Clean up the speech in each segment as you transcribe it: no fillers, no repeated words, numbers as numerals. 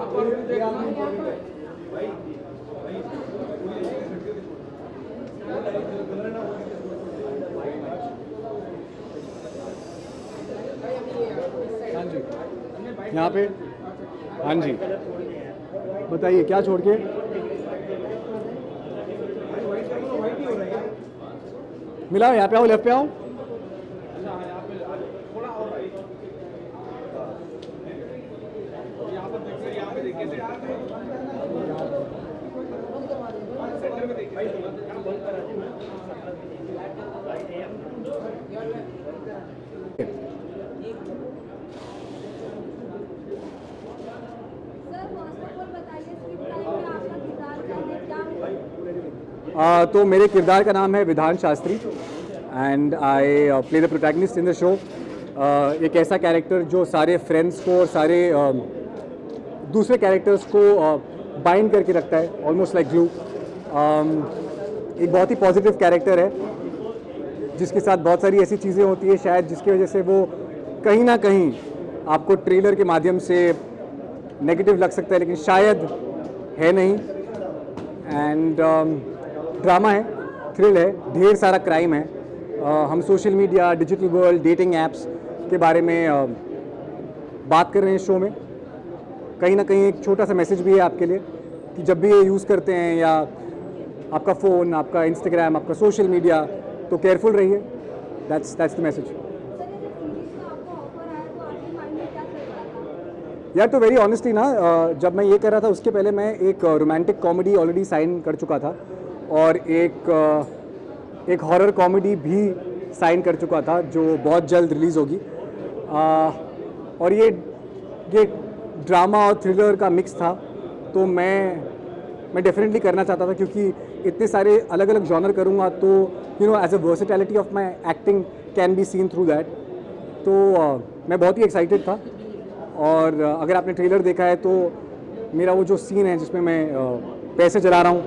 हाँ जी, यहाँ पे। हाँ जी, बताइए क्या छोड़ के? मिलाओ, यहाँ पे आओ, लेफ्ट पे आओ। तो मेरे किरदार का नाम है विधान Shastri and I play the protagonist in the show. एक ऐसा कैरेक्टर जो सारे फ्रेंड्स को और सारे दूसरे कैरेक्टर्स को बाइंड करके रखता है, ऑलमोस्ट लाइक ग्लू। एक बहुत ही पॉजिटिव कैरेक्टर है जिसके साथ बहुत सारी ऐसी चीज़ें होती है शायद जिसकी वजह से वो कहीं ना कहीं आपको ट्रेलर के माध्यम से नेगेटिव लग सकता है, लेकिन शायद है नहीं। एंड ड्रामा है, थ्रिल है, ढेर सारा क्राइम है। हम social media, digital world, dating apps के बारे में बात कर रहे हैं शो में। कहीं ना कहीं एक छोटा सा मैसेज भी है आपके लिए कि जब भी ये यूज़ करते हैं या आपका फ़ोन, आपका इंस्टाग्राम, आपका सोशल मीडिया, तो केयरफुल रहिए। That's the message. यार तो वेरी ऑनेस्टली ना, जब मैं ये कर रहा था उसके पहले मैं एक रोमांटिक कॉमेडी ऑलरेडी साइन कर चुका था और एक हॉरर कॉमेडी भी साइन कर चुका था जो बहुत जल्द रिलीज़ होगी। और ये ड्रामा और थ्रिलर का मिक्स था, तो मैं डेफिनेटली करना चाहता था क्योंकि इतने सारे अलग अलग जॉनर करूँगा तो as a versatility of my acting can be seen through that. तो मैं बहुत ही एक्साइटेड था। और अगर आपने ट्रेलर देखा है तो मेरा वो जो सीन है जिसमें मैं पैसे चला रहा हूँ,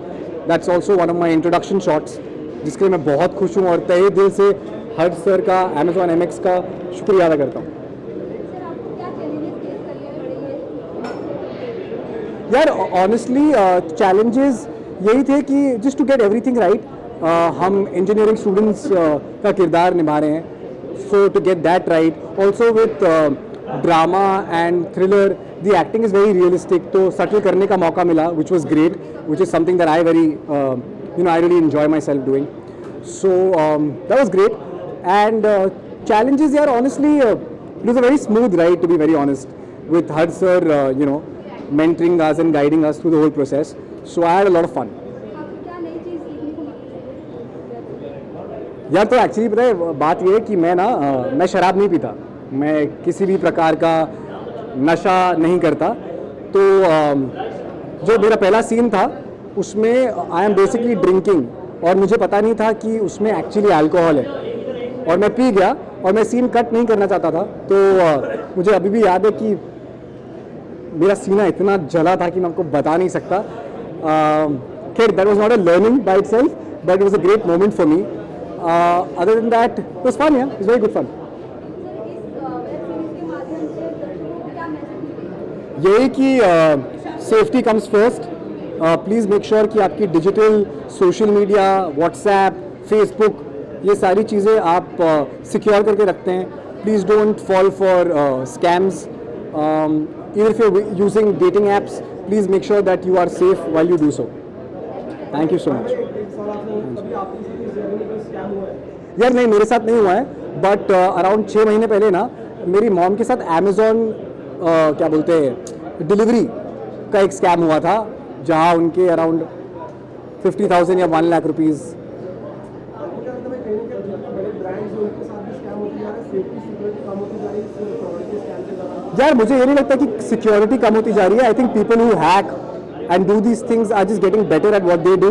that's also one of my introduction shots, जिसके लिए मैं बहुत खुश हूँ और तहे दिल से हर्ष सर का, Amazon MX का शुक्रिया अदा करता हूँ। यार ऑनेस्टली चैलेंजेस यही थे कि just to get everything right. हम इंजीनियरिंग स्टूडेंट्स का किरदार निभा रहे हैं, so to get that right also with drama and thriller, the acting is very realistic, तो सटल करने का मौका मिला, which was great, which is something that I I really enjoy myself doing. So that was great. And challenges, yeah, honestly, it was a very smooth ride, to be very honest, with Harsh sir, mentoring us and guiding us through the whole process. So I had a lot of fun. यार तो actually पता है बात ये है कि मैं शराब नहीं पीता, मैं किसी भी प्रकार का नशा नहीं करता। तो जो मेरा पहला सीन था उसमें आई एम बेसिकली ड्रिंकिंग और मुझे पता नहीं था कि उसमें एक्चुअली अल्कोहल है और मैं पी गया और मैं सीन कट नहीं करना चाहता था। तो मुझे अभी भी याद है कि मेरा सीना इतना जला था कि मैं आपको बता नहीं सकता। खैर that was not a learning by itself, but it was a great moment for me. Other than that it was fun, या इट्स वेरी गुड फन। यही कि safety comes first. Please make sure कि आपकी digital social media, WhatsApp, Facebook, ये सारी चीज़ें आप secure करके रखते हैं। Please don't fall for scams. Even if you're using dating apps, please make sure that you are safe while you do so. Thank you so much. यार नहीं, मेरे साथ नहीं हुआ है, बट अराउंड 6 महीने पहले ना मेरी मॉम के साथ Amazon क्या बोलते हैं डिलीवरी का एक स्कैम हुआ था, जहाँ उनके अराउंड 50,000 या 1 लाख रुपीज़। यार मुझे ये नहीं लगता कि सिक्योरिटी कम होती जा रही है। I think people who hack and do these things are just getting better at what they do,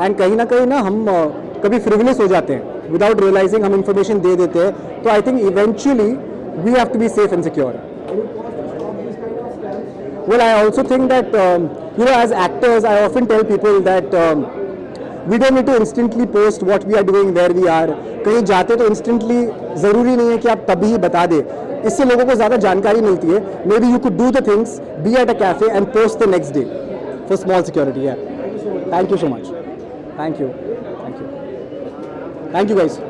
and कहीं ना कहीं ना हम कभी फ्रिवलेस हो जाते हैं विदाउट रियलाइजिंग, हम इंफॉर्मेशन दे देते हैं। तो I think eventually we have to be safe and secure. Well, I also think that as actors, I often tell people that we don't need to instantly post what we are doing, where we are. कहीं जाते तो instantly ज़रूरी नहीं है कि आप तभी बता दें। इससे लोगों को ज़्यादा जानकारी मिलती है. Maybe you could do the things, be at a cafe and post the next day for small security. Thank you so much. Thank you. Thank you. Thank you guys.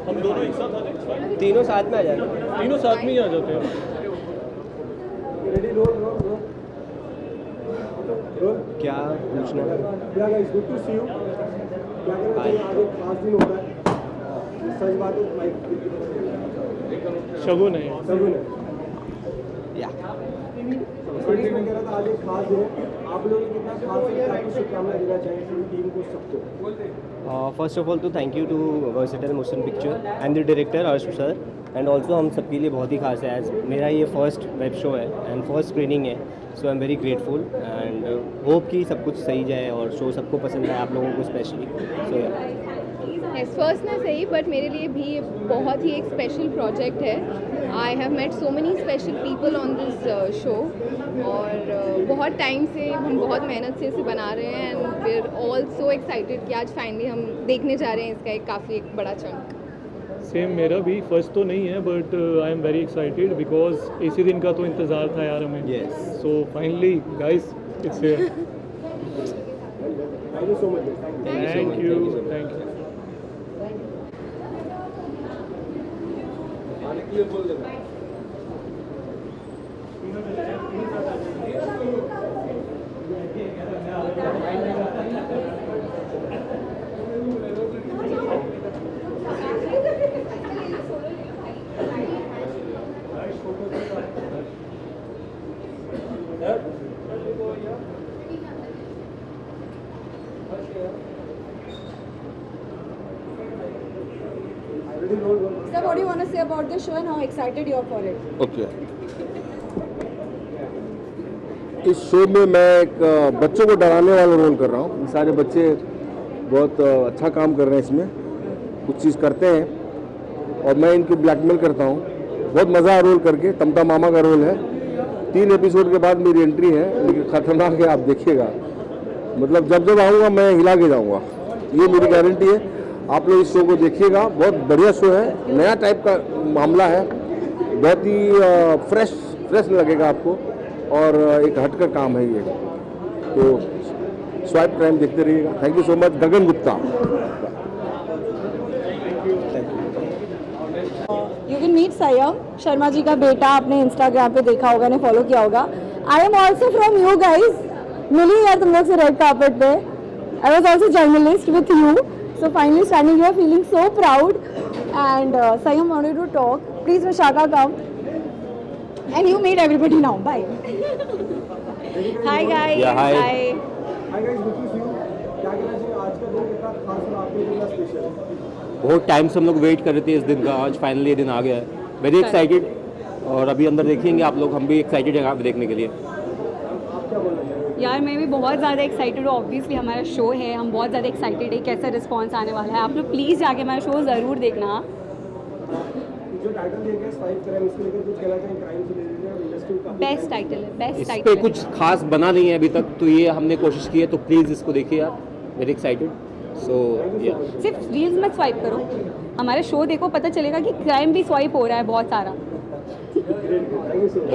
हम दोनों एक साथ आ जाएंगे. तीनों साथ में आ जाएंगे. तीनों साथ में ही आ जाते हैं. क्या पूछना है? Yeah guys, good to see you. क्या कहना चाहिए, आज एक खास दिन होता है. सच बात है, माइक शगुन है. शगुन है. या मैं कह रहा था आज एक खास दिन है. आप लोगों ने कितना खास है, आपको शुभकामनाएं देना चाहिए पूरी टीम को, सबको. फर्स्ट ऑफ ऑल तो thank you to versatile motion picture and the director Arsh sir. And also हम सबके लिए बहुत ही खास है, एज मेरा ये फर्स्ट वेब शो है एंड फर्स्ट स्क्रीनिंग है. So I am very grateful and hope कि सब कुछ सही जाए और शो सबको पसंद आए, आप लोगों को स्पेशली. सो फर्स्ट ना सही, बट मेरे लिए भी बहुत ही एक स्पेशल प्रोजेक्ट है. I have met so many special people on this show और बहुत टाइम से हम बहुत मेहनत से इसे बना रहे हैं and we are all so excited कि आज फाइनली हम देखने जा रहे हैं इसका एक काफ़ी एक बड़ा चंक. सेम मेरा भी फर्स्ट तो नहीं है, but I am very excited because इसी दिन का तो इंतज़ार था यार हमें. Yes. So finally guys it's here. Thank you so much. Thank you. Thank you. Sir, what do you want to say about the show and how excited you are for it? Okay. इस show में मैं एक बच्चों को डराने वाला role कर रहा हूँ. ये सारे बच्चे बहुत अच्छा काम कर रहे हैं इसमें, कुछ चीज़ करते हैं और मैं इनको ब्लैकमेल करता हूँ. बहुत मज़ा आ रोल करके. तमता मामा का रोल है. 3 एपिसोड के बाद मेरी एंट्री है, लेकिन खतरनाक है, आप देखिएगा. मतलब जब जब आऊँगा मैं हिला के जाऊँगा, ये मेरी गारंटी है. आप लोग इस शो को देखिएगा, बहुत बढ़िया शो है, नया टाइप का मामला है, बहुत ही फ्रेश लगेगा आपको और एक हटकर काम है ये. तो स्वाइप क्राइम देखते रहिएगा. Thank you so much. Gagan Gupta. You can meet Sayam, Sharma ji का बेटा. आपने इंस्टाग्राम पे देखा होगा, ने फॉलो किया होगा. I am also from you guys. मिली यार तुम लोग से रेड कार्पेट पे. I was also journalist with you. So finally standing here, feeling so proud. And Sayam wanted to talk. Please, Vishaka, come. And you meet everybody now. Bye. Hi guys. Yeah, hi. Hi guys, good to see you. क्या कहना चाहिए, आज का दिन कितना खास और आपके लिए कितना स्पेशल है? बहुत टाइम से हम लोग वेट कर रहे थे इस दिन का. आज फाइनली ये दिन आ गया है. Very excited. और अभी अंदर देखेंगे आप लोग, हम भी एक्साइटेड हैं आप देखने के लिए. यार मैं भी बहुत ज़्यादा एक्साइटेड हूँ. ऑब्वियसली हमारा शो है, हम बहुत ज़्यादा एक्साइटेड है कैसा रिस्पांस आने वाला है. आप लोग प्लीज़ जाके हमारा शो ज़रूर देखना. जो टाइटल दिया गया स्वाइप क्राइम, इसको लेकर कुछ कहना चाहिए, क्राइम से रिलेटेड बेस्ट टाइटल है, बेस्ट इस पे टाइटल कुछ खास बना नहीं है अभी तक, तो ये हमने कोशिश की है, तो प्लीज़ इसको देखिए आप, वेरी एक्साइटेड। सो या सिर्फ रील्स मत स्वाइप करो, हमारे शो देखो, पता चलेगा कि क्राइम भी स्वाइप हो रहा है बहुत सारा।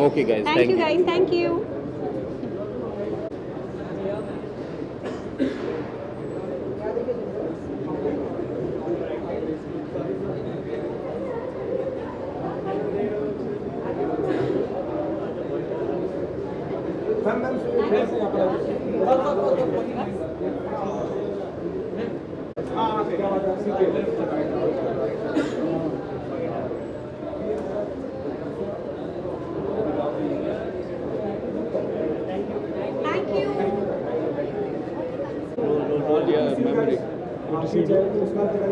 Okay guys, thank you guys, thank you.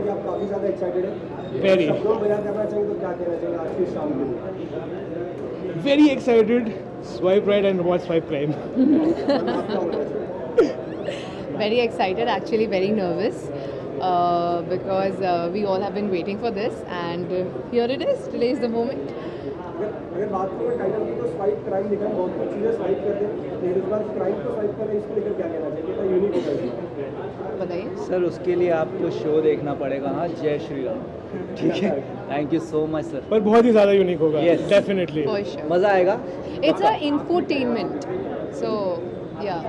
आप काफी ज्यादा एक्साइटेड है, वेरी शब्दों में बयान करना चाहिए तो क्या कहना चाहिए आज की शाम में? Very excited, swipe right and watch swipe crime. Very excited, actually very nervous because we all have been waiting for this and here it is, today is the moment. अगर बात करें टाइटल की तो स्वाइप क्राइम लिखा है, बहुत कुछ चीज़ें स्वाइप करते हैं, लेकिन इस बार क्राइम को स्वाइप करें, इसको लेकर क्या कहना चाहिए, कितना यूनिक होगा इसमें? बताइए। सर उसके लिए आपको शो देखना पड़ेगा। हाँ, जय श्री राम। ठीक है, thank you so much sir. पर बहुत ही ज़्यादा यूनिक होगा, Yes. डेफिनेटली। For sure. मज़ा आएगा। It's a infotainment. So, yeah.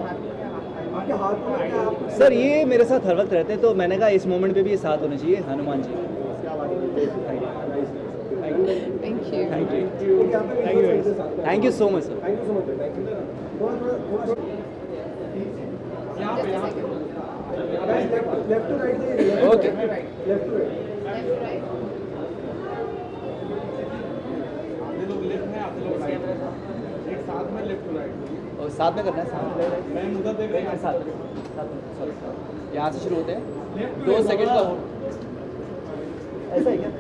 आपके हाथ में क्या आप सर ये मेरे साथ हर वक्त रहते हैं, तो मैंने कहा इस मोमेंट पे भी ये साथ होने चाहिए Hanuman ji. Thank you. Thank you, thank you so much sir. Thank you so much, thank you. थोड़ा left to right, okay. Left to right. और साथ में करना है, साथ में मैं उधर देख रहा हूं, साथ में सॉरी, यहाँ से शुरू होते हैं, 2 सेकंड का हो, ऐसा ही क्या?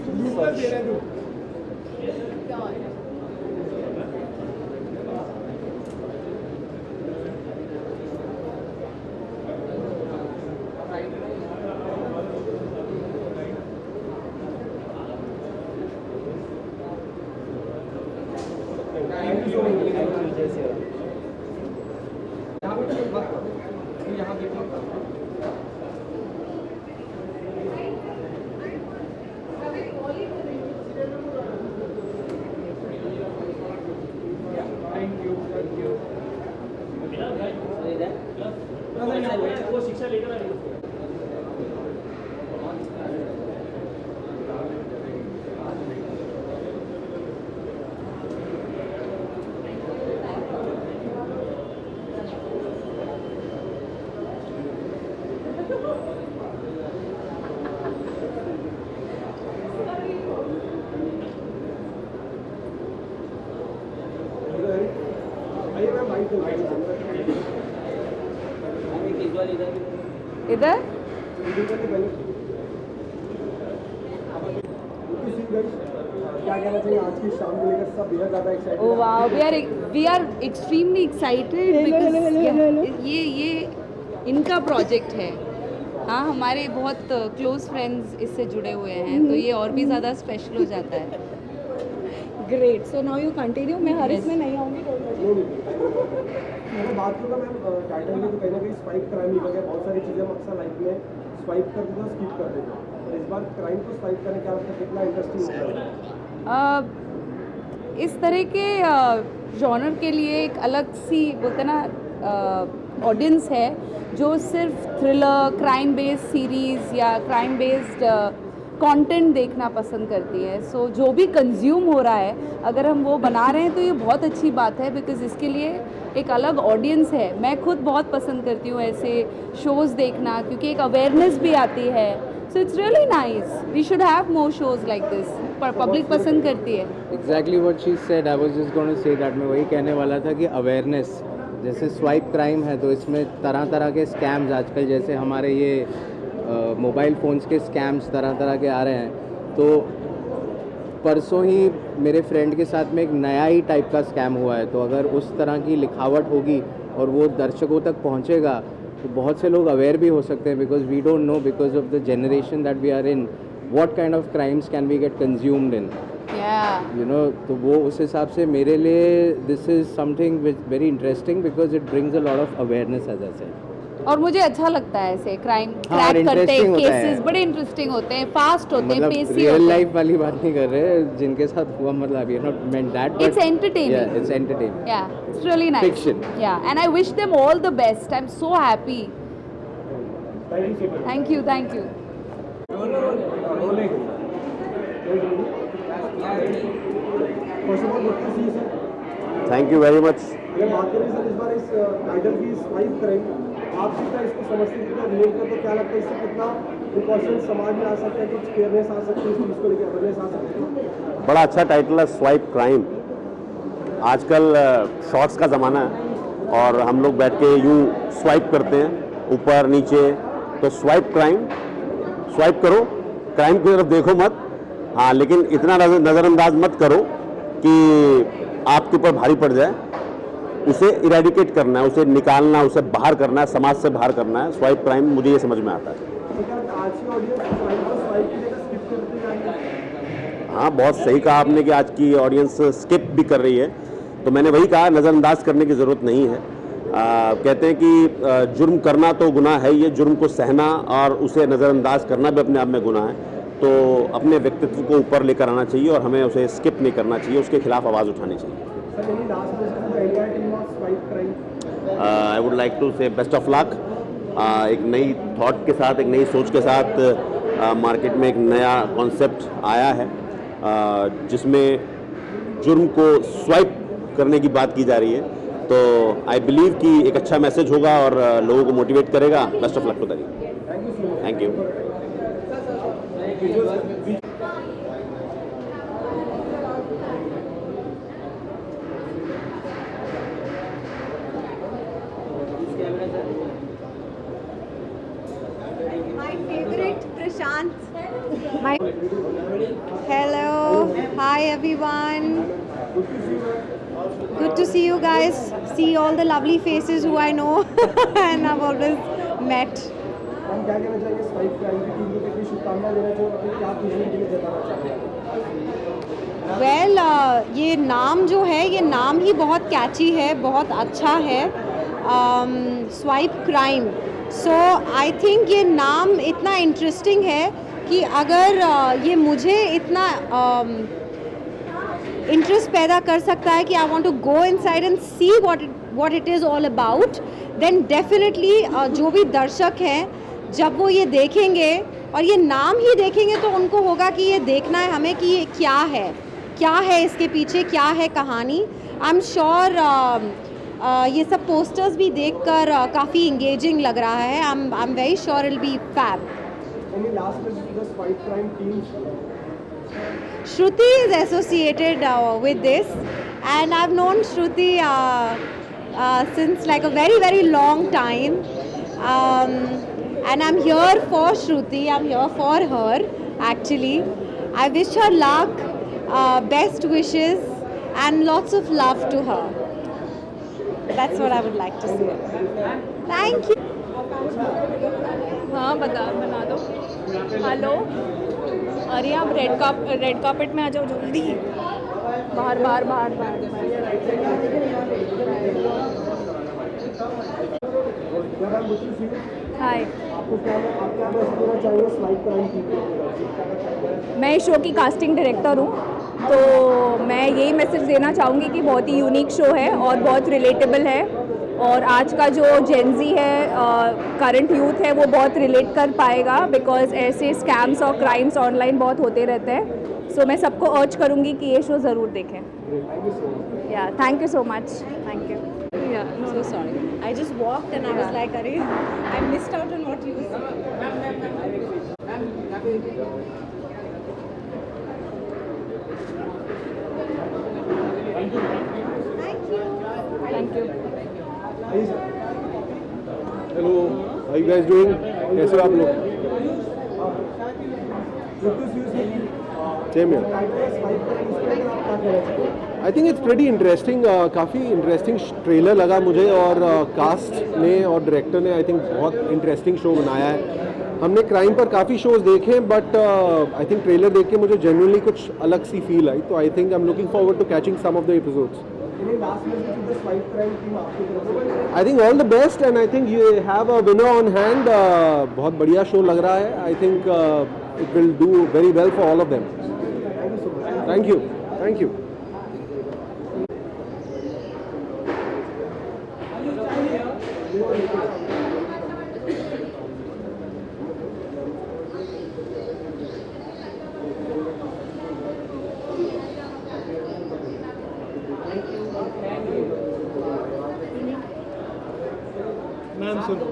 इधर क्या कहना चाहिए आज की शाम को लेकर? सब बेहद ज़्यादा excited Oh wow, we are extremely excited because ये इनका प्रोजेक्ट है। हाँ, हमारे बहुत क्लोज फ्रेंड्स इससे जुड़े हुए हैं, तो ये और भी ज़्यादा स्पेशल हो जाता है। Great, so now you continue. मैं हर इसमें नहीं आऊँगी। अगर बात करूँ मैम टाइटल की, तो कहीं ना कहीं स्वाइप क्राइम लिखा गया। बहुत सारी चीज़ें हम अक्सर लाइफ में स्वाइप कर देते हैं, स्किप कर देते हैं, और इस बार क्राइम को स्वाइप करने क्या लगता है, कितना इंटरेस्टिंग होगा? इस तरह के जॉनर के लिए एक अलग सी बोलते ना ऑडियंस है जो सिर्फ थ्रिलर, क्राइम बेस्ड सीरीज़ या क्राइम बेस्ड कंटेंट देखना पसंद करती है। सो जो भी कंज्यूम हो रहा है, अगर हम वो बना रहे हैं तो ये बहुत अच्छी बात है, बिकॉज़ इसके लिए एक अलग ऑडियंस है। मैं खुद बहुत पसंद करती हूँ ऐसे शोज़ देखना, क्योंकि एक अवेयरनेस भी आती है। So it's really nice, we should have more shows like this, पर पब्लिक पसंद करती है। Exactly what she said, I was just going to say that. मैं वही कहने वाला था कि अवेयरनेस, जैसे स्वाइप क्राइम है तो इसमें तरह तरह के स्कैम्स आजकल, जैसे हमारे ये मोबाइल फ़ोन्स के स्कैम्स तरह तरह के आ रहे हैं। तो परसों ही मेरे फ्रेंड के साथ में एक नया ही टाइप का स्कैम हुआ है, तो अगर उस तरह की लिखावट होगी और वो दर्शकों तक पहुंचेगा तो बहुत से लोग अवेयर भी हो सकते हैं, because we don't know, because of the generation that we are in, what kind of crimes can we get consumed in. Yeah. You know, तो वो उस हिसाब से मेरे लिए this is something very interesting because it brings a lot of awareness as I said. और मुझे अच्छा लगता है ऐसे क्राइम हाँ, क्रैक करते हैं, interesting होता है। केसेस बड़े इंटरेस्टिंग होते हैं, फास्ट होते हैं, मतलब पेसी रियल होते लाइफ हैं. वाली बात नहीं कर रहे जिनके साथ हुआ, मतलब you not meant that, It's entertaining. yeah, it's entertaining. Yeah, it's really nice. Fiction. Yeah, and I wish them all the best. I'm so happy. Thank you, thank you. First of all good to see you sir. Thank you very much. अगर बात करें sir इस बार इस title की swipe करेंगे, आप कितना इसको समझते हैं, कितना रिलेट करते हो, क्या लगता है इससे कितना प्रिकॉशन समाज में आ सकता है, कुछ फेयरनेस आ सकती है, इस चीज़ को लेकर अवेयरनेस आ सकती है? बड़ा अच्छा टाइटल है, स्वाइप क्राइम। आजकल शॉर्ट्स का ज़माना है और हम लोग बैठ के यूँ स्वाइप करते हैं ऊपर नीचे, तो स्वाइप क्राइम, स्वाइप करो, क्राइम की तरफ देखो मत, हाँ, लेकिन इतना नज़रअंदाज मत करो कि आपके ऊपर भारी पड़ जाए। उसे इरेडिकेट करना है, उसे निकालना, उसे बाहर करना है, समाज से बाहर करना है। स्वाइप क्राइम मुझे ये समझ में आता है। आज की ऑडियंस स्वाइप की जगह स्किप करती जा रही है। हाँ, बहुत सही कहा आपने कि आज की ऑडियंस स्किप भी कर रही है, तो मैंने वही कहा, नज़रअंदाज करने की ज़रूरत नहीं है। कहते हैं कि जुर्म करना तो गुनाह है, ये जुर्म को सहना और उसे नज़रअंदाज करना भी अपने आप में गुनाह है। तो अपने व्यक्तित्व को ऊपर लेकर आना चाहिए और हमें उसे स्किप नहीं करना चाहिए, उसके खिलाफ आवाज़ उठानी चाहिए। आई वुड लाइक टू से बेस्ट ऑफ लक। एक नई थॉट के साथ, एक नई सोच के साथ मार्केट में एक नया कॉन्सेप्ट आया है जिसमें जुर्म को स्वाइप करने की बात की जा रही है। तो आई बिलीव कि एक अच्छा मैसेज होगा और लोगों को मोटिवेट करेगा। Best of luck to that. Thank you. My favorite Prashant. My hello, hi everyone. Good to see you guys. See all the lovely faces who I know and I've always met. हम क्या कहना चाहेंगे swipe crime की team को, कितनी शुभकामनाएं देना चाहिए, क्या खुशी के लिए जताना चाहेंगे? वेल ये नाम जो है, ये नाम ही बहुत कैची है, बहुत अच्छा है, swipe crime. So I think ये नाम इतना इंटरेस्टिंग है कि अगर ये मुझे इतना इंटरेस्ट पैदा कर सकता है कि I want to go inside and see what it is all about, then definitely जो भी दर्शक हैं जब वो ये देखेंगे और ये नाम ही देखेंगे तो उनको होगा कि ये देखना है हमें कि ये क्या है इसके पीछे, क्या है कहानी। आई एम श्योर ये सब पोस्टर्स भी देखकर काफ़ी इंगेजिंग लग रहा है। I am very sure it will be fab. Any last message to the swipe crime team? Shruti is associated with this, and I've known Shruti since like a very, very long time. And I'm here for Shruti, I'm here for her actually. I wish her luck, best wishes, and lots of love to her. That's what I would like to say. Thank you. हाँ बना दो। Hello, अरे आप red carpet में आ जाओ जल्दी, बाहर। हाय, आपको क्या मैसेज देना चाहिए स्वाइप क्राइम टीम को? मैं इस शो की कास्टिंग डायरेक्टर हूँ, तो मैं यही मैसेज देना चाहूँगी कि बहुत ही यूनिक शो है और बहुत रिलेटेबल है, और आज का जो जेनजी है, करंट यूथ है, वो बहुत रिलेट कर पाएगा, बिकॉज ऐसे स्कैम्स और क्राइम्स ऑनलाइन बहुत होते रहते हैं। सो मैं सबको अर्ज करूँगी कि ये शो ज़रूर देखें। या thank you so much. Thank you. या So sorry. I just walked and I was like, "Arey, I missed out on what you were saying." Thank you. Hello, how you guys doing? कैसे हो आप लोग? Same here. I think it's pretty interesting, काफ़ी interesting trailer लगा मुझे, और cast ने और डायरेक्टर ने आई थिंक बहुत इंटरेस्टिंग शो बनाया है। हमने क्राइम पर काफ़ी शोज देखे, बट आई थिंक ट्रेलर देख के मुझे जेन्युइनली कुछ अलग सी फील आई, तो I think I am looking forward to catching some of the episodes. Last में जो स्वाइप क्राइम टीम आपकी तरफ से I think all the best and I think you have a winner on hand. बहुत बढ़िया show लग रहा है. I think it will do very well for all of them. Thank you. Thank you. Ma'am सुनो.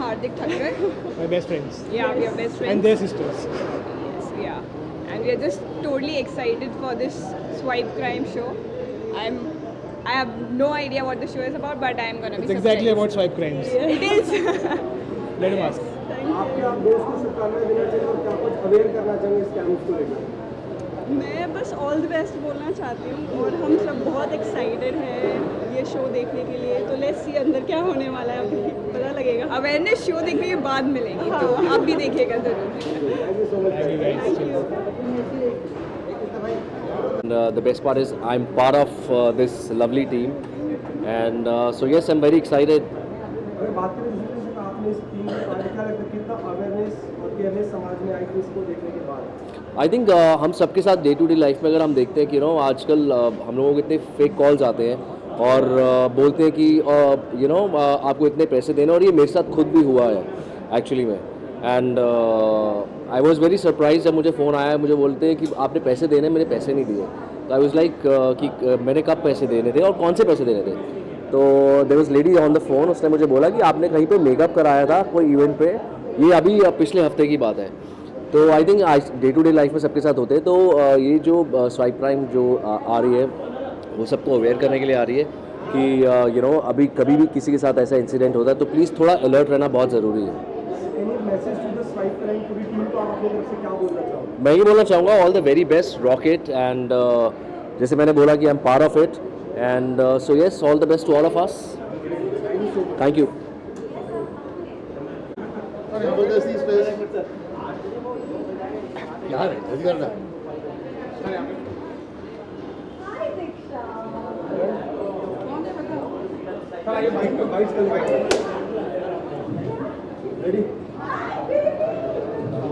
Hardik Thakkar. My best friends. Yeah, we are best friends. And their sisters. Yes, yeah. And we are just totally excited for this swipe crime show. I have no idea what the show is about, but I am gonna be It's exactly surprised. about swipe crimes. It is. Let him ask. आपके आप दोस्त को शुभकामनाएं देना चाहिए और क्या कुछ अवेयर करना चाहेंगे स्कैम्स को लेकर? मैं बस ऑल द बेस्ट बोलना चाहती हूँ और हम सब बहुत एक्साइटेड हैं ये शो देखने के लिए. तो लेट्स सी अंदर क्या होने वाला है, अभी पता लगेगा. अवेयरनेस शो देखने के बाद मिलेगी, तो आप भी देखिएगा ज़रूर. Thank you so much. Thank you guys. And the best part is I'm part of this lovely team, and so yes, I'm very excited. अगर बात करें जिस तरह से आपने इस टीम में क्या लगता है कितना अवेयरनेस और केयरनेस समाज में आई थी इसको देखने के बाद? आई थिंक हम सबके साथ डे टू डे लाइफ में अगर हम देखते हैं कि आजकल हम लोगों को इतने फेक कॉल्स आते हैं और बोलते हैं कि आपको इतने पैसे देने, और ये मेरे साथ खुद भी हुआ है एक्चुअली में. And I was very surprise जब मुझे फ़ोन आया, मुझे बोलते हैं कि आपने पैसे देने, मैंने पैसे नहीं दिए. तो आई वॉज लाइक कि मैंने कब पैसे देने थे और कौन से पैसे देने थे. तो there was lady on the phone, उसने मुझे बोला कि आपने कहीं पे मेकअप कराया था कोई इवेंट पे, ये अभी पिछले हफ्ते की बात है. तो I think day to day life में सबके साथ होते हैं. तो ये जो स्वाइप क्राइम जो आ रही है वो सबको अवेयर करने के लिए आ रही है कि अभी कभी भी किसी के साथ ऐसा इंसिडेंट होता है तो प्लीज़ थोड़ा अलर्ट रहना बहुत ज़रूरी है. मैं ये बोलना चाहूँगा all the very best, rock it, and जैसे मैंने बोला कि I am part of it, and so yes, all the best to all of us. Thank you.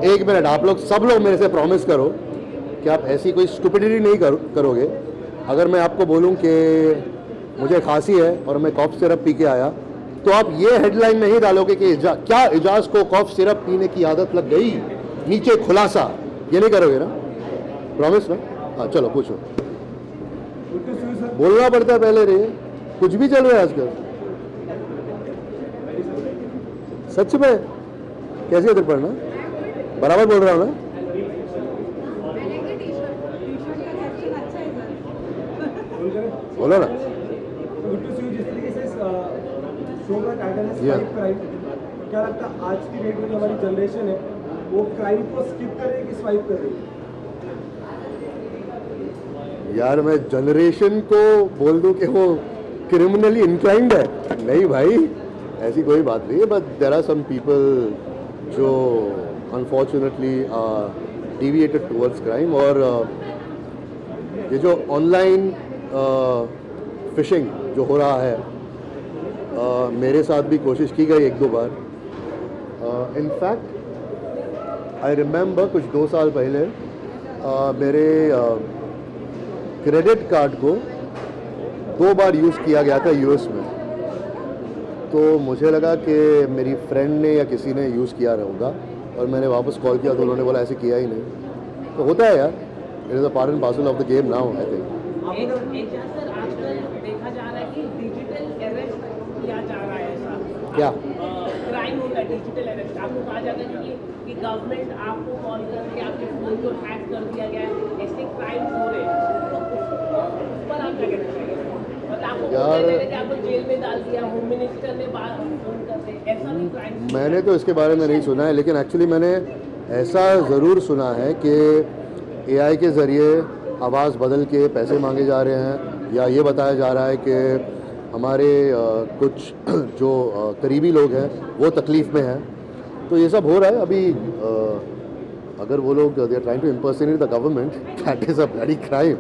एक मिनट, आप लोग सब लोग मेरे से प्रॉमिस करो कि आप ऐसी कोई स्टुपिडिटी नहीं करोगे. अगर मैं आपको बोलूं कि मुझे खांसी है और मैं कॉफ सिरप पी के आया, तो आप ये हेडलाइन नहीं डालोगे कि क्या इजाज को कॉफ सिरप पीने की आदत लग गई, नीचे खुलासा. ये नहीं करोगे ना? प्रॉमिस ना? हाँ चलो पूछो. बोलना पड़ता है पहले रे, कुछ भी चल रहा है आजकल. सच में कैसे उधर पढ़ना? बराबर बोल रहा हूँ ना? बोलो ना. क्या लगता है आज की डेट में जो हमारी जनरेशन है वो क्राइम को स्किप कर रही है कि स्वाइप कर रही है? यार मैं जनरेशन को बोल दूं कि वो क्रिमिनली इंक्लाइंड है? नहीं भाई, ऐसी कोई बात नहीं है. But there are some people जो अनफॉर्चुनेटली डिविएटेड टुवर्ड्स क्राइम. और ये जो ऑनलाइन फिशिंग जो हो रहा है, मेरे साथ भी कोशिश की गई 1-2 बार. इनफैक्ट आई रिमेंबर कुछ 2 साल पहले मेरे क्रेडिट कार्ड को 2 बार यूज़ किया गया था यूएस में. तो मुझे लगा कि मेरी फ्रेंड ने या किसी ने यूज़ किया होगा और मैंने वापस कॉल किया तो उन्होंने बोला ऐसे किया ही नहीं। तो होता है यार, it is a part and parcel of the game now I think. Sir आजकल देखा जा रहा है कि डिजिटल अरेस्ट किया जा रहा है ऐसा क्या क्राइम होता है, डिजिटल अरेस्ट। आपको कहा जाता है कि गवर्नमेंट आपको कॉल करके आपके फोन को हैक कर दिया गया है, ऐसे क्राइम हो रहे हैं, तो उस पर आप क्या कहना चाहिए? मतलब आपको यार आपको जेल में डाल दिया, होम मिनिस्टर ने फोन करते, ऐसा भी क्राइम? मैंने तो इसके बारे में नहीं सुना है, लेकिन एक्चुअली मैंने ऐसा ज़रूर सुना है कि AI के ज़रिए आवाज़ बदल के पैसे मांगे जा रहे हैं, या ये बताया जा रहा है कि हमारे कुछ जो करीबी लोग हैं वो तकलीफ़ में हैं। तो ये सब हो रहा है अभी। अगर वो लोग they are trying to impersonate the government, that is a bloody crime,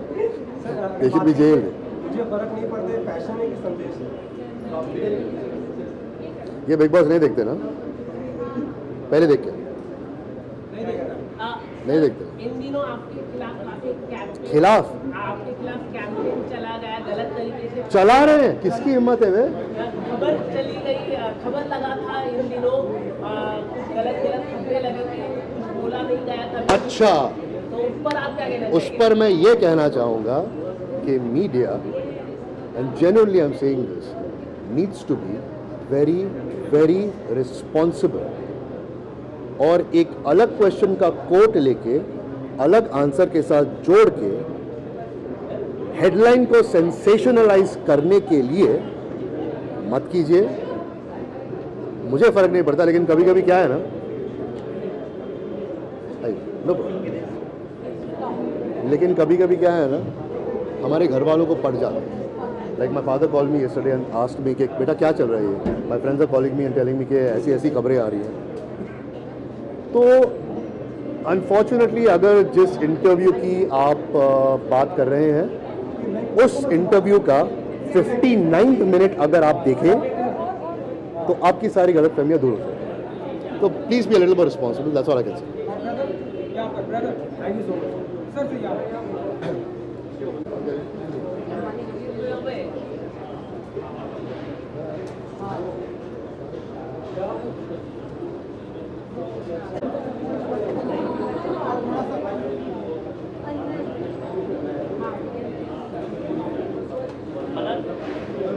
they should be jailed. मुझे फर्क नहीं पड़ता फैशन है कि संदेश है। ये बिग बॉस नहीं देखते ना, पहले देख के नहीं देखते। इन दिनों आपके खिलाफ काफी खिलाफ आपके खिलाफ कैंपेन चला गया, गलत तरीके से चला रहे हैं, किसकी हिम्मत है वे? खबर चली गई, खबर लगा था इन दिनों, कुछ गलत खबरें लगी थी, कुछ बोला नहीं गया था। अच्छा, तो उस पर आप क्या कहना उस पर मैं ये कहना चाहूँगा कि media, and genuinely I am saying this, needs to be very very responsible, और एक अलग क्वेश्चन का कोट लेके अलग आंसर के साथ जोड़ के हेडलाइन को सेंसेशनलाइज करने के लिए मत कीजिए। मुझे फर्क नहीं पड़ता, लेकिन कभी कभी क्या है ना, लेकिन कभी कभी क्या है ना, हमारे घर वालों को पड़ जाता है। Like my father call me yesterday and asked me कि बेटा क्या चल रहा है, my friends are calling me and telling me कि ऐसी ऐसी खबरें आ रही हैं। तो अनफॉर्चुनेटली अगर जिस इंटरव्यू की आप बात कर रहे हैं, उस इंटरव्यू का 59th मिनट अगर आप देखें तो आपकी सारी गलतफहमियां दूर हो जाएंगी। तो please be a little more responsible, that's all I can say.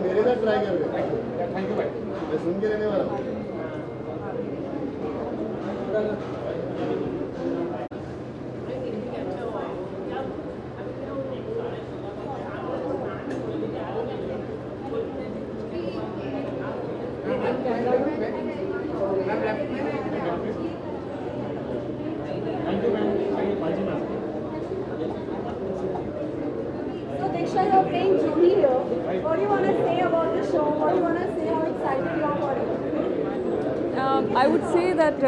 मेरे साथ ट्राई कर रहे हैं। थैंक यू भाई, मैं सुन के लेने वाला हूँ। So Diksha, you're playing Juhi here. What do you want to say about the show? What do you want to say? How excited you are for it? I would say that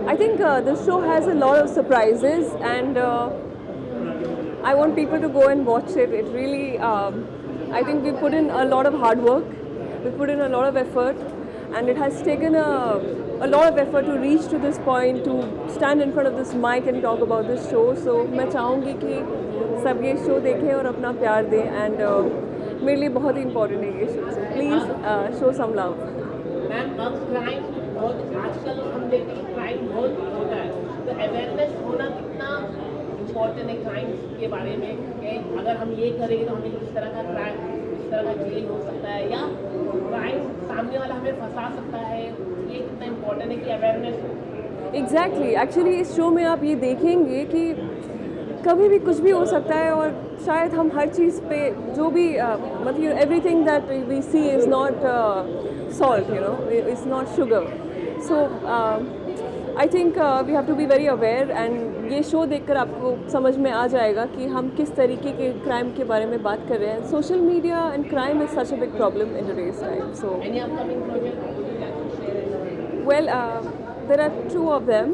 I think the show has a lot of surprises, and I want people to go and watch it. It really, I think we put in a lot of hard work, we put in a lot of effort, and it has taken a lot of effort to reach to this point, to stand in front of this mic and talk about this show. So मैं चाहूँगी कि सब ये show देखें और अपना प्यार दें, एंड मेरे लिए बहुत ही इम्पोर्टेंट है ये show, so please show some love. Ma'am अब क्राइम बहुत, आजकल हम देखते हैं क्राइम बहुत होता है, तो अवेयरनेस होना कितना इम्पोर्टेंट है क्राइम के बारे में, कि अगर हम ये करेंगे तो हमें इस तरह का क्राइम, इस तरह का जेल हो सकता है, या क्राइम सामने वाला हमें फंसा सकता है, ये कितना इम्पोर्टेंट है कि अवेयरनेस। एग्जैक्टली, एक्चुअली इस शो में आप ये देखेंगे कि कभी भी कुछ भी हो सकता है, और शायद हम हर चीज़ पे जो भी मतलब everything that we see is not salt, you know, is not sugar. So I think we have to be very aware, and ये शो देखकर आपको समझ में आ जाएगा कि हम किस तरीके के क्राइम के बारे में बात कर रहे हैं। Social media and crime is such a big problem in today's time. So well, there are 2 of them,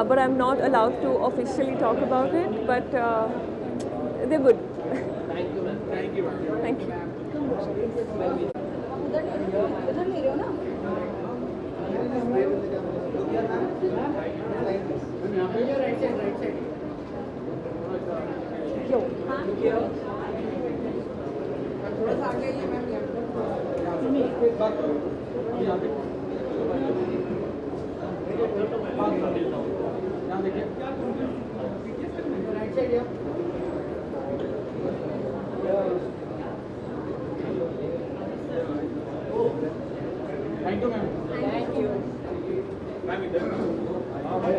but I'm not allowed to officially talk about it, but they're good. Thank you ma'am. Thank you. Thank you. इधर ले रहे हो ना? शुरुआत करो अभी यहाँ देखिए यहाँ देखिए right side thank you ma'am thank you ma'am इधर हाँ भाई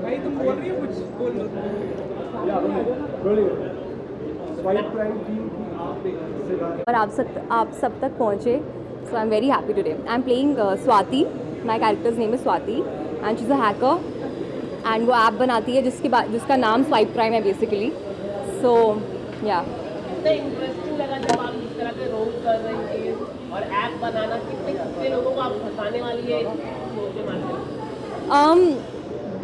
भाई तुम बोल रही हो कुछ बोल और आप सब तक पहुँचे, so I am very happy today. I am playing Swati, my character's name is Swati and she is a hacker एंड वो ऐप बनाती है जिसका नाम स्वाइप क्राइम है बेसिकली। सो या कितना इंटरेस्टिंग लगा जब आप इस तरह के रोल कर रही थी और ऐप बनाना, कितने लोगों को आप फंसाने वाली है शो के माध्यम से?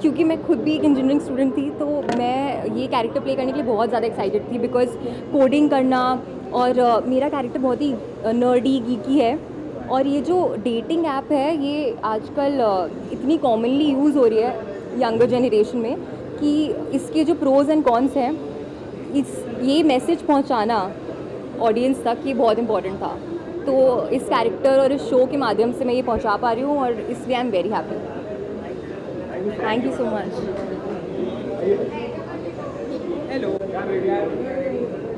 क्योंकि मैं खुद भी एक इंजीनियरिंग स्टूडेंट थी तो मैं ये कैरेक्टर प्ले करने के लिए बहुत ज़्यादा एक्साइटेड थी बिकॉज कोडिंग करना और मेरा कैरेक्टर बहुत ही नर्डी गीकी है। और ये जो डेटिंग ऐप है ये आजकल इतनी कॉमनली यूज़ हो रही है यंगर जनरेशन में कि इसके जो प्रोज़ एंड कॉन्स हैं ये मैसेज पहुंचाना ऑडियंस तक ये बहुत इम्पॉर्टेंट था। तो इस कैरेक्टर और इस शो के माध्यम से मैं ये पहुंचा पा रही हूँ और इसलिए आई am very happy. Thank you so much. Hello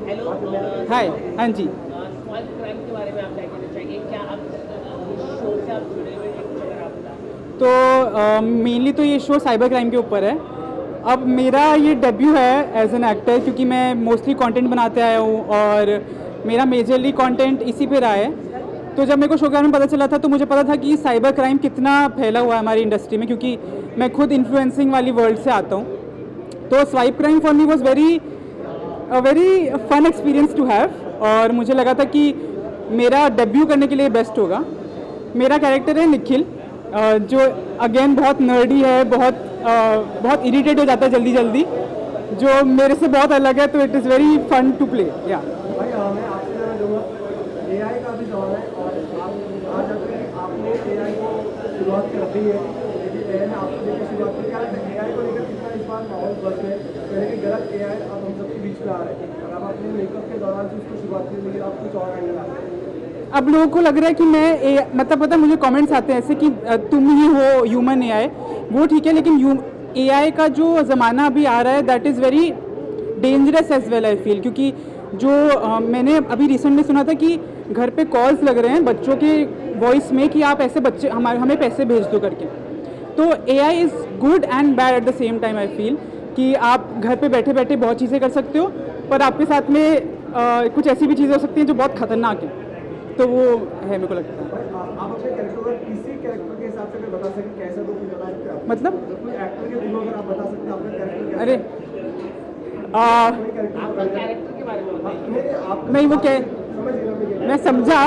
hello hi हाँ जी स्वाइप क्राइम के बारे में आप क्या कहना चाहेंगे? क्या आप इस शो से आप जुड़े हुए हैं? कुछ अगर आप बताएं। तो मेनली तो ये शो साइबर क्राइम के ऊपर है। अब मेरा ये डेब्यू है एज एन एक्टर क्योंकि मैं मोस्टली कंटेंट बनाते आया हूँ और मेरा मेजरली कंटेंट इसी पे रहा है। तो जब मेरे को शो के बारे में पता चला था तो मुझे पता था कि साइबर क्राइम कितना फैला हुआ है हमारी इंडस्ट्री में, क्योंकि मैं खुद इन्फ्लुएंसिंग वाली वर्ल्ड से आता हूँ। तो swipe crime for me was very fun experience to have और मुझे लगा था कि मेरा डेब्यू करने के लिए बेस्ट होगा। मेरा कैरेक्टर है निखिल जो अगेन बहुत नर्डी है, बहुत इरिटेट हो जाता है जल्दी जल्दी, जो मेरे से बहुत अलग है। तो it is very fun to play. या भाई मैं आपसे जानना चाहूँगा, एआई का भी जमाना है और आज आपने एआई को शुरुआत कर दी है, लेकिन एआई ने आपको लेकर शुरुआत की, क्या एआई को लेकर कितना इस बार माहौल बस है पहले कि गलत एआई अब हम सबके बीच में आ रहे हैं और अब आपने मेकअप के दौरान से उसको शुरुआत की, लेकिन आप कुछ और एंगल आ रहे हैं। अब लोगों को लग रहा है कि मैं मतलब पता मुझे कमेंट्स आते हैं ऐसे कि तुम ही हो ह्यूमन एआई, वो ठीक है, लेकिन एआई का जो ज़माना अभी आ रहा है that is very dangerous as well I feel. क्योंकि जो मैंने अभी रिसेंटली सुना था कि घर पे कॉल्स लग रहे हैं बच्चों के वॉइस में कि आप ऐसे बच्चे हमें पैसे भेज दो करके। तो AI is good and bad at the same time I feel कि आप घर पे बैठे बैठे बहुत चीज़ें कर सकते हो, पर आपके साथ में कुछ ऐसी भी चीज़ें हो सकती हैं जो बहुत खतरनाक है। तो वो है मेरे को लगता है। आप अपने कैरेक्टर को किसी कैरेक्टर के हिसाब से अगर बता सकें कैसा तो कुछ बता, मतलब कोई एक्टर के थ्रू अगर आप बता सकते हैं आपका कैरेक्टर अरे कैरेक्टर के बारे में बताइए। नहीं वो क्या मैं समझा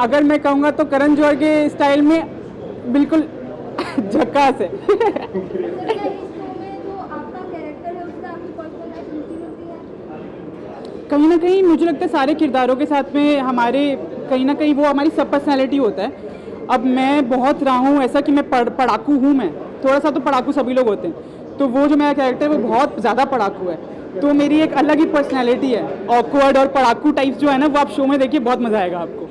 अगर मैं कहूँगा तो करण जौहर के स्टाइल में बिल्कुल झक्कास है। कहीं ना कहीं मुझे लगता है सारे किरदारों के साथ में हमारे कहीं ना कहीं वो हमारी सब पर्सनैलिटी होता है। अब मैं बहुत रहा हूँ ऐसा कि मैं पढ़ाकू हूँ, मैं थोड़ा सा तो पढ़ाकू सभी लोग होते हैं, तो वो जो मेरा कैरेक्टर है वो बहुत ज़्यादा पढ़ाकू है। तो मेरी एक अलग ही पर्सनैलिटी है, ऑकवर्ड और पढ़ाकू टाइप जो है ना, वो आप शो में देखिए बहुत मज़ा आएगा आपको।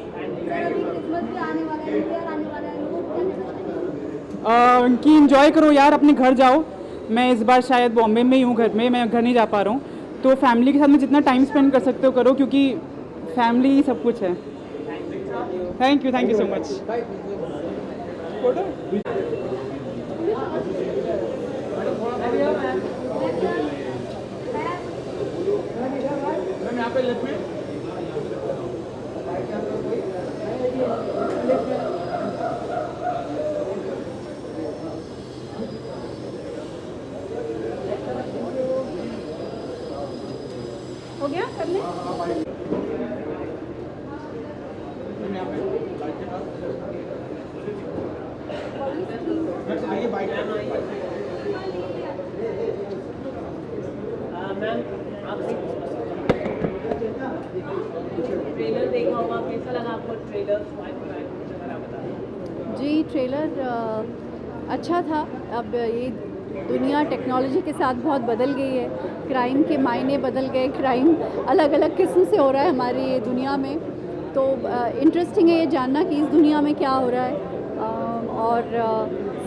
कि इंजॉय करो यार, अपने घर जाओ। मैं इस बार शायद बॉम्बे में ही हूँ, घर में, मैं घर नहीं जा पा रहा हूँ, तो फैमिली के साथ में जितना टाइम स्पेंड कर सकते हो करो, क्योंकि फैमिली ही सब कुछ है। Thank you so much. हो गया करने? आइए बाइक मैम आपसे ट्रेलर देखा होगा, कैसा लगा आपको ट्रेलर? जी ट्रेलर अच्छा था। अब ये दुनिया टेक्नोलॉजी के साथ बहुत बदल गई है, क्राइम के मायने बदल गए, क्राइम अलग अलग किस्म से हो रहा है हमारी ये दुनिया में। तो इंटरेस्टिंग है ये जानना कि इस दुनिया में क्या हो रहा है और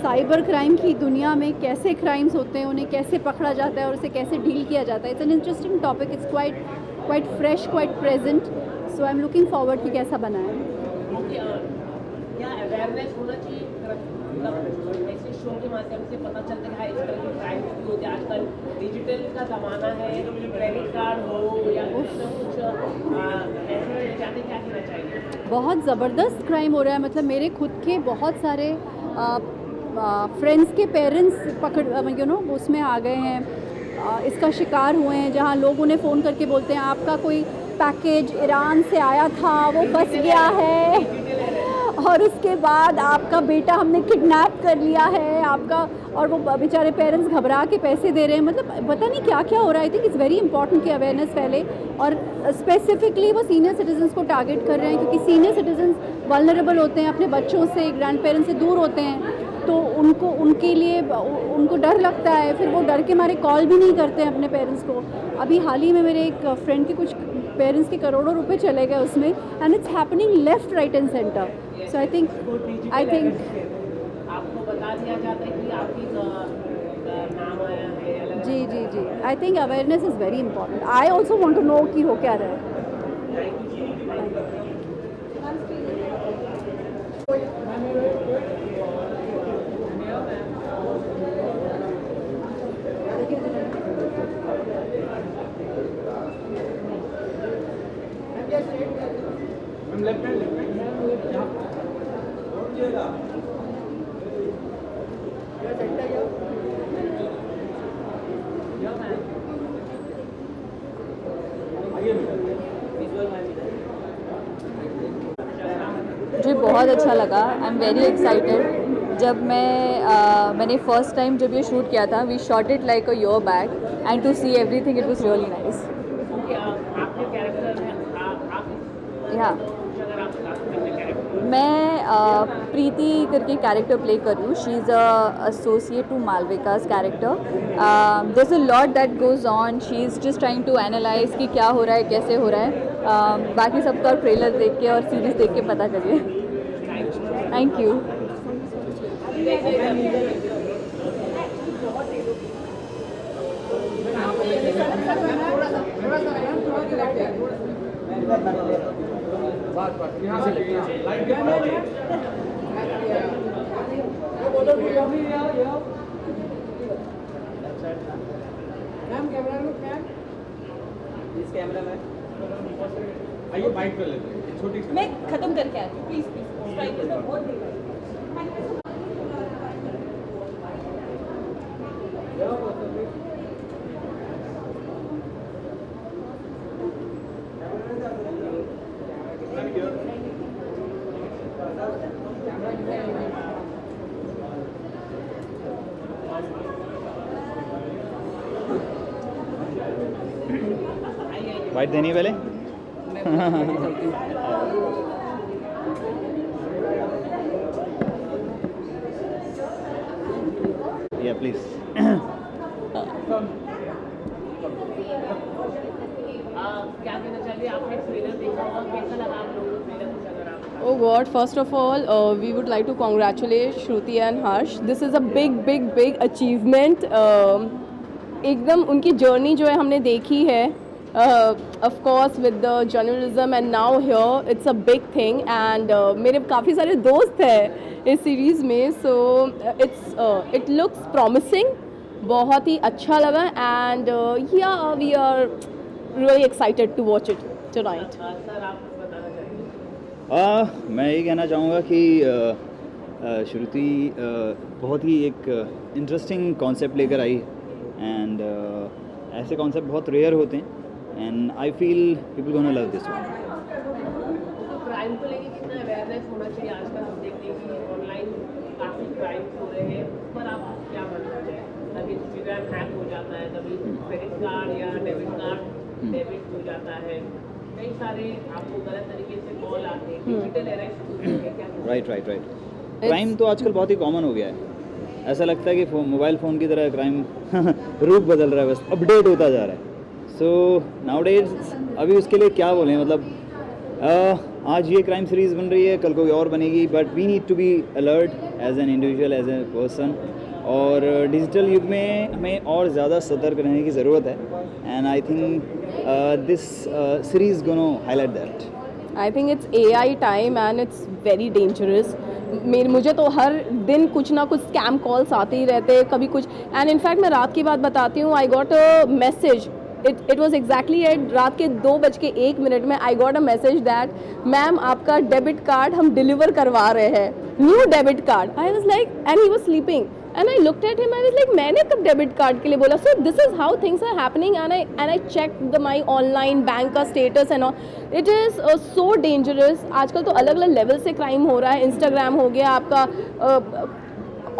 साइबर क्राइम की दुनिया में कैसे क्राइम्स होते हैं, उन्हें कैसे पकड़ा जाता है और उसे कैसे डील किया जाता है। It's an interesting topic, it's quite fresh, quite present. So I am looking forward कि कैसा बना है। क्या अवेयरनेस होना चाहिए, मतलब ऐसे शो के माध्यम से पता चलता है इस तरह के क्राइम भी होते हैं। आजकल डिजिटल का ज़माना है, क्रेडिट कार्ड हो या कुछ ना कुछ ऐसे जाने, क्या कहना चाहिए? बहुत ज़बरदस्त क्राइम हो रहा है। मतलब मेरे खुद के बहुत सारे फ्रेंड्स के पेरेंट्स उसमें आ गए हैं, इसका शिकार हुए हैं, जहां लोग उन्हें फ़ोन करके बोलते हैं आपका कोई पैकेज ईरान से आया था, वो फंस गया है और उसके बाद आपका बेटा हमने किडनैप कर लिया है आपका, और वो बेचारे पेरेंट्स घबरा के पैसे दे रहे हैं। मतलब पता नहीं क्या क्या हो रहा है। I think it's very important कि अवेयरनेस फैले और स्पेसिफिकली वो सीनियर सिटीजन्स को टारगेट कर रहे हैं, क्योंकि सीनियर सिटीजन्स वल्नरेबल होते हैं, अपने बच्चों से, ग्रैंड पेरेंट्स से दूर होते हैं, तो उनके लिए उनको डर लगता है, फिर वो डर के मारे कॉल भी नहीं करते हैं अपने पेरेंट्स को। अभी हाल ही में मेरे एक फ्रेंड के कुछ पेरेंट्स के करोड़ों रुपए चले गए उसमें, and it's happening left, right and centre. So I think आपको बता दिया जाता है कि आपकी नाम आया है। जी I think awareness is very important. I also want to know कि हो क्या रहा है। मुझे बहुत अच्छा लगा। I am very excited. जब मैंने फर्स्ट टाइम जब ये शूट किया था, we shot it like a year back, and to see everything it was really nice. Yeah मैं प्रीति करके कैरेक्टर प्ले कर रही हूँ। She is a associate to Malvika's character. There is a lot that goes on. She is just trying to analyse कि क्या हो रहा है, कैसे हो रहा है। बाकी सबका ट्रेलर देख के और सीरीज़ देख के पता करिए। Thank you. आइए बाइक कर लेते हैं, छोटी सी। मैं ख़त्म करके आती हूँ, प्लीज़ बहुत बाइट देनी है पहले। या प्लीज। क्या कहना चाहिए? आपने ट्रेलर देखा होगा, कैसा लगा आप लोगों को ट्रेलर? कुछ अगर आप Oh God, first of all, we would like to congratulate Shruti and Harsh. This is a big achievement. एकदम उनकी जर्नी जो है हमने देखी है, of course with the journalism, and now here it's a big thing. And मेरे काफ़ी सारे दोस्त हैं इस सीरीज़ में, so it looks promising. बहुत ही अच्छा लगा, and yeah, we are really excited to watch it tonight. मैं ये कहना चाहूँगा कि श्रुति बहुत ही एक इंटरेस्टिंग कॉन्सेप्ट लेकर आई, एंड ऐसे कॉन्सेप्ट बहुत रेयर होते हैं, and I feel people gonna love this one. तो क्राइम को लेके कितना अवेयरनेस होना चाहिए? आजकल हम देखते हैं कि ऑनलाइन काफ़ी क्राइम हो रहे हैं, पर आप क्या मानना चाहिए? कभी इंस्टाग्राम हैक हो जाता है, कभी क्रेडिट कार्ड या डेबिट डेबिट हो जाता है, कई सारे आपको गलत तरीके से कॉल आते हैं, डिजिटल अरेस्ट होते हैं, क्या राइट क्राइम तो आजकल बहुत ही कॉमन हो गया है। ऐसा लगता है कि मोबाइल फ़ोन की तरह क्राइम रूप बदल रहा है, बस अपडेट होता जा रहा है। सो नाउडेज अभी उसके लिए क्या बोलें, मतलब आज ये क्राइम सीरीज़ बन रही है, कल कोई और बनेगी, but we need to be alert as an individual, as a person. और डिजिटल युग में हमें और ज़्यादा सतर्क रहने की ज़रूरत है, and I think this series gonna highlight that. I think it's AI time and it's very dangerous. मुझे तो हर दिन कुछ ना कुछ स्कैम कॉल्स आते ही रहते हैं, कभी कुछ। एंड इनफैक्ट मैं रात की बात बताती हूँ, I got a message, it was exactly at रात के 2:01 में I got a message that ma'am आपका डेबिट कार्ड हम डिलीवर करवा रहे हैं, new debit card. I was like, and he was sleeping and I looked at him, I was like मैंने कब डेबिट कार्ड के लिए बोला? So this is how things are happening, and I checked my online bank का status and all. It is so dangerous. आजकल तो अलग अलग लेवल से क्राइम हो रहा है, इंस्टाग्राम हो गया आपका,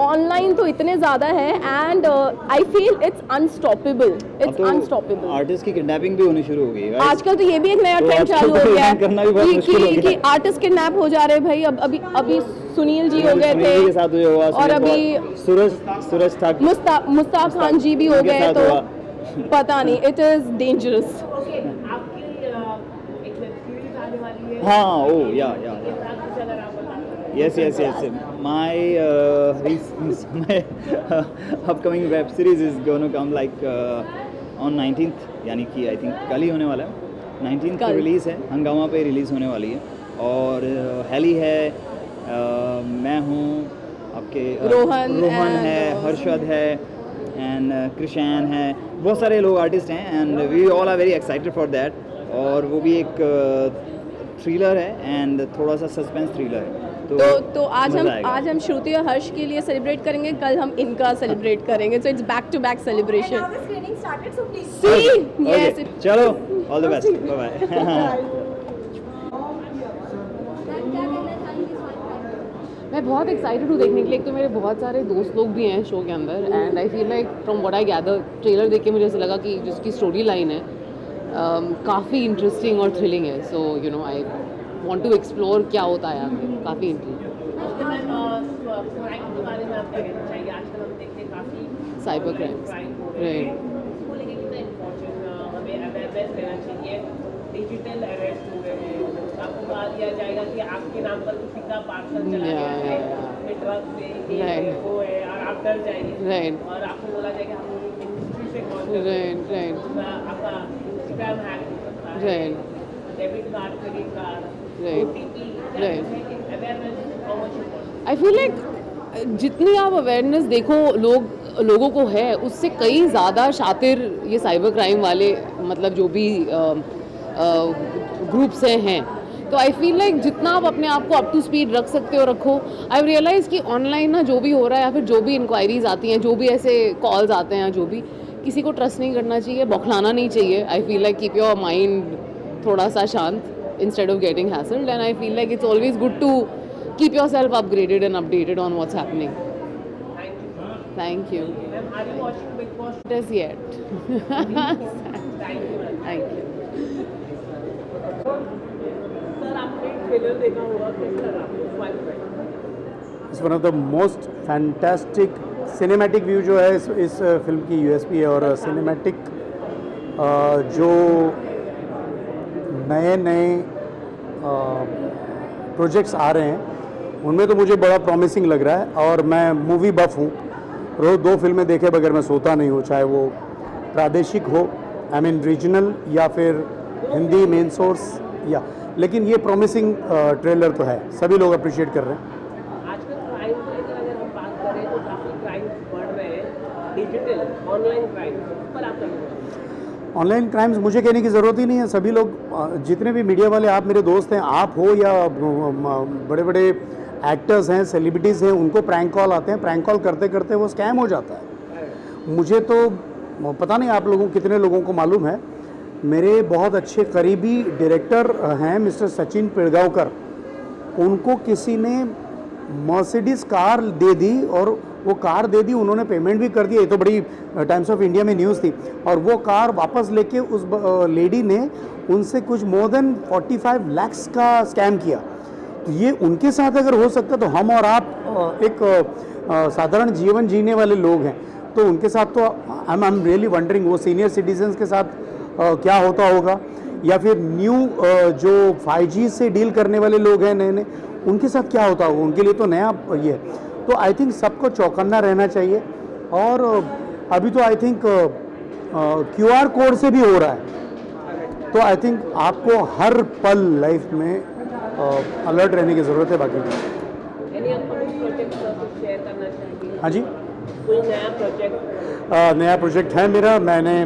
ऑनलाइन तो इतने ज़्यादा है, and I feel it's unstoppable, it's unstoppable. Artist की किडनैपिंग भी होनी शुरू हो गई है आजकल, तो ये भी एक नया तो ट्रेंड चालू हो गया है कि आर्टिस्ट किडनैप हो जा रहे हैं भाई। अभी सुनील जी हो गए थे, के साथ हुआ हुआ, और अभी सूरज ठाकुर, मुस्ताक खान जी भी हो गए, तो पता नहीं, इट इज डेंजरस। आपकी एक वेब सीरीज आने वाली है, हाँ, ओ या yes my upcoming web series is going to come like on 19th, यानी कि आई थिंक कल ही होने वाला है, 19th को रिलीज़ है, हंगामा पे रिलीज़ होने वाली है। और हैली है, मैं हूँ, आपके रोहन है, हर्षद है, एंड कृषैन है, बहुत सारे लोग आर्टिस्ट हैं, and we all are very excited for that. और वो भी एक थ्रिलर है एंड थोड़ा सा सस्पेंस थ्रिलर है। तो आज हम श्रुति और हर्ष के लिए सेलिब्रेट करेंगे, कल हम इनका सेलिब्रेट करेंगे, so it's back to back celebration. चलो, all the best, bye bye. मैं बहुत एक्साइटेड हूँ देखने के लिए। एक तो मेरे बहुत सारे दोस्त लोग भी हैं शो के अंदर, and I feel like from what I gather, trailer देख के मुझे ऐसा लगा कि जिसकी स्टोरी लाइन है काफ़ी इंटरेस्टिंग और थ्रिलिंग है। So you know I want to explore क्या होता है आगे, काफ़ी interesting. Cyber crimes, right, digital arrest हो गए हैं, आपको कहा दिया जाएगा कि आपके नाम पर किसी का पार्सल चला गया है, ट्रक में वो है और आप डर जाएंगे, और आपको बोला जाएगा हम इंडस्ट्री से कॉल आपका इंस्टाग्राम हैक हो सकता है, debit card, credit card, OTP, I feel like जितनी आप अवेयरनेस देखो लोगों को है, उससे कई ज़्यादा शातिर ये साइबर क्राइम वाले, मतलब जो भी ग्रुप्स हैं। तो आई फील लाइक जितना आप अपने आप को अप टू स्पीड रख सकते हो रखो। आई रियलाइज़ कि ऑनलाइन ना जो भी हो रहा है, या फिर जो भी इंक्वायरीज आती हैं, जो भी ऐसे कॉल्स आते हैं, जो भी, किसी को ट्रस्ट नहीं करना चाहिए, बौखलाना नहीं चाहिए। I feel like keep your mind थोड़ा सा शांत instead of getting hassled, and I feel like it's always good to keep yourself upgraded and updated on what's happening. Thank you. Are you watching Big Boss? Not as yet. Thank you. Sir, आपने trailer देखा होगा, कैसा लगा आपको? It's one of the most fantastic cinematic view जो है इस film की USP है। और सिनेमैटिक जो नए प्रोजेक्ट्स आ रहे हैं उनमें तो मुझे बड़ा प्रॉमिसिंग लग रहा है। और मैं मूवी बफ हूँ, रोज़ 2 फिल्में देखे बगैर मैं सोता नहीं हूँ, चाहे वो प्रादेशिक हो, आई मीन रीजनल, या फिर हिंदी मेन सोर्स, या, लेकिन ये प्रॉमिसिंग ट्रेलर तो है, सभी लोग अप्रिशिएट कर रहे हैं। आजकल क्राइम को लेकर अगर हम बात करें तो काफ़ी क्राइम बढ़ रहे हैं, डिजिटल ऑनलाइन क्राइम पर आप ऑनलाइन क्राइम्स मुझे कहने की ज़रूरत ही नहीं है। सभी लोग, जितने भी मीडिया वाले, आप मेरे दोस्त हैं, आप हो या बड़े बड़े एक्टर्स हैं, सेलिब्रिटीज़ हैं, उनको प्रैंक कॉल आते हैं, प्रैंक कॉल करते करते वो स्कैम हो जाता है। मुझे तो पता नहीं आप लोगों कितने लोगों को मालूम है, मेरे बहुत अच्छे करीबी डायरेक्टर हैं मिस्टर सचिन पिलगांवकर, उनको किसी ने मर्सिडीज कार दे दी, और वो कार दे दी, उन्होंने पेमेंट भी कर दिया, ये तो बड़ी टाइम्स ऑफ इंडिया में न्यूज़ थी, और वो कार वापस लेके उस लेडी ने उनसे कुछ मोर देन 45 लाख्स का स्कैम किया। तो ये उनके साथ अगर हो सकता तो हम और आप एक साधारण जीवन जीने वाले लोग हैं, तो उनके साथ तो आई एम रियली वंडरिंग वो सीनियर सिटीजन्स के साथ क्या होता होगा, या फिर न्यू जो 5G से डील करने वाले लोग हैं नए नए, उनके साथ क्या होता होगा, उनके लिए तो नया ये है। तो आई थिंक सबको चौकन्ना रहना चाहिए, और अभी तो आई थिंक QR कोड से भी हो रहा है, तो आई थिंक आपको हर पल लाइफ में अलर्ट रहने की ज़रूरत है। बाकी हाँ जी, कोई नया प्रोजेक्ट? नया प्रोजेक्ट है मेरा, मैंने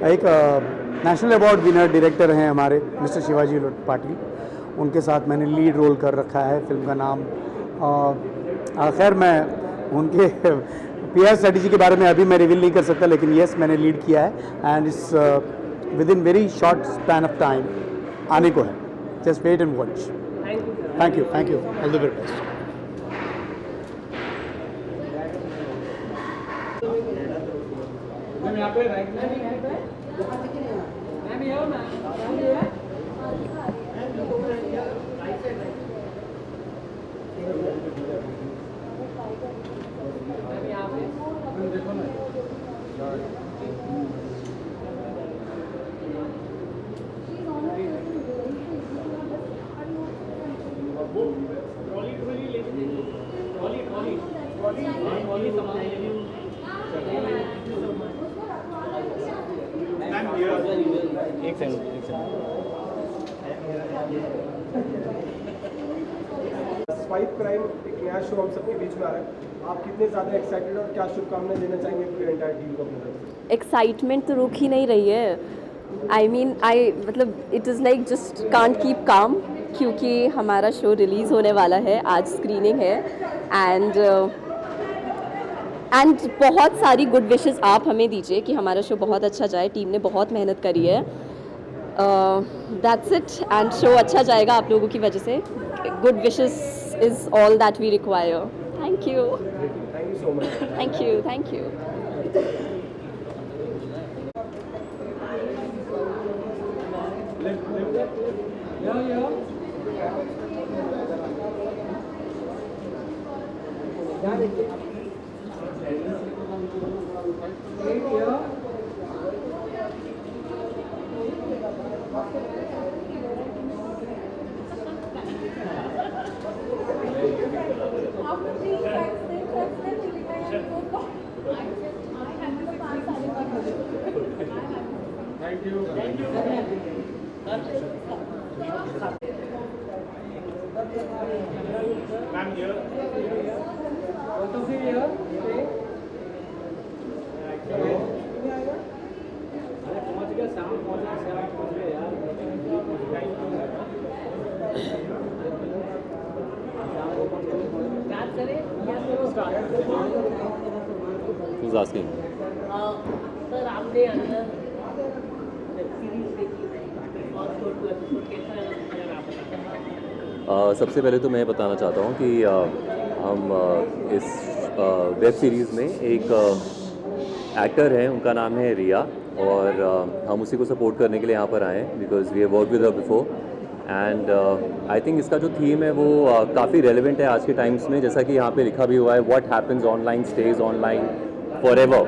एक नेशनल अवार्ड विनर डायरेक्टर हैं हमारे मिस्टर शिवाजी पाटिल, उनके साथ मैंने लीड रोल कर रखा है। फिल्म का नाम खैर मैं उनके PR स्ट्रेटजी के बारे में अभी मैं रिवील नहीं कर सकता, लेकिन येस मैंने लीड किया है, and it's within very short span of time आने को है। Just wait and watch. Thank you, all the very best. एक सेकंड। स्वाइप क्राइम एक नया शो हम सबके बीच में आ रहा है, आप कितने ज़्यादा एक्साइटेड और क्या शुभकामनाएं देना चाहेंगे पूरी एंटायर टीम को अपनी तरफ से? एक्साइटमेंट तो रुक ही नहीं रही है। मतलब it is like just can't keep calm, क्योंकि हमारा शो रिलीज़ होने वाला है, आज स्क्रीनिंग है, एंड बहुत सारी गुड विशेस आप हमें दीजिए कि हमारा शो बहुत अच्छा जाए। टीम ने बहुत मेहनत करी है, दैट्स इट, एंड शो अच्छा जाएगा आप लोगों की वजह से। Good wishes is all that we require. Thank you so much. Thank you. Who's asking? Sir आपने अंदर सीरीज देखी और छोटू एपिसोड कैसा है, अगर आप बताएं। सबसे पहले तो मैं बताना चाहता हूँ कि हम इस वेब सीरीज़ में एक एक्टर हैं, उनका नाम है रिया, और हम उसी को सपोर्ट करने के लिए यहाँ पर आए हैं, because we have work with her before, and I think इसका जो थीम है वो काफ़ी रेलेवेंट है आज के टाइम्स में, जैसा कि यहाँ पे लिखा भी हुआ है, what happens online stage online forever.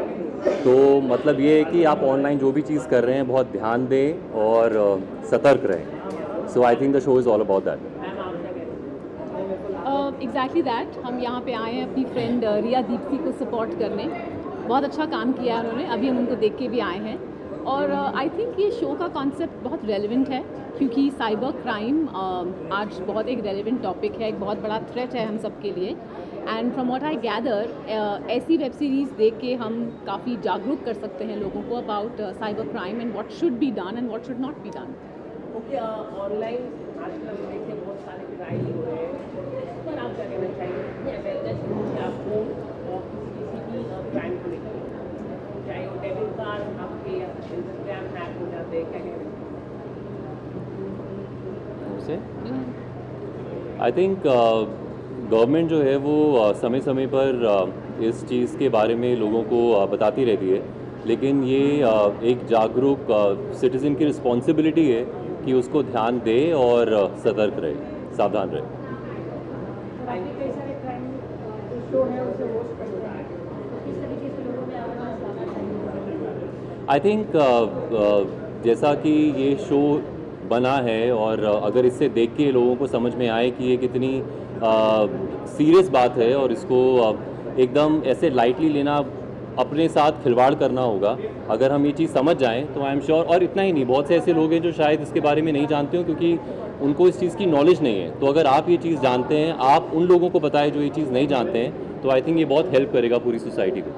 तो मतलब ये है कि आप ऑनलाइन जो भी चीज़ कर रहे हैं बहुत ध्यान दें और सतर्क रहें। So I think the show is all about that. Exactly that. हम यहाँ पे आए हैं अपनी फ्रेंड रिया दीप्ति को सपोर्ट करने। बहुत अच्छा काम किया है उन्होंने, अभी हम उनको देख के भी आए हैं, और आई थिंक ये शो का कॉन्सेप्ट बहुत रेलेवेंट है, क्योंकि साइबर क्राइम आज बहुत एक रेलेवेंट टॉपिक है, एक बहुत बड़ा थ्रेट है हम सब के लिए। And from what I gather ऐसी वेब सीरीज़ देख के हम काफ़ी जागरूक कर सकते हैं लोगों को about cyber crime and what should be done and what should not be done. Okay, online आजकल हम देखते हैं बहुत सारे क्राइम हो रहे हैं, इस पर आप क्या कहना चाहिए? अवेयरनेस आपको किसी भी क्राइम को लेकर, चाहे वो डेबिट कार्ड आपके इंस्टाग्राम हैक हो जाते हैं, क्या कहना से आई थिंक गवर्नमेंट जो है वो समय समय पर इस चीज़ के बारे में लोगों को बताती रहती है, लेकिन ये एक जागरूक सिटीज़न की रिस्पॉन्सिबिलिटी है कि उसको ध्यान दे और सतर्क रहे, सावधान रहे। आई थिंक जैसा कि ये शो बना है और अगर इससे देख के लोगों को समझ में आए कि ये कितनी सीरियस बात है और इसको एकदम ऐसे लाइटली लेना, अपने साथ खिलवाड़ करना होगा, अगर हम ये चीज़ समझ जाएं तो आई एम श्योर। और इतना ही नहीं, बहुत से ऐसे लोग हैं जो शायद इसके बारे में नहीं जानते हो क्योंकि उनको इस चीज़ की नॉलेज नहीं है। तो अगर आप ये चीज़ जानते हैं, आप उन लोगों को बताएं जो ये चीज़ नहीं जानते हैं, तो आई थिंक ये बहुत हेल्प करेगा पूरी सोसाइटी को।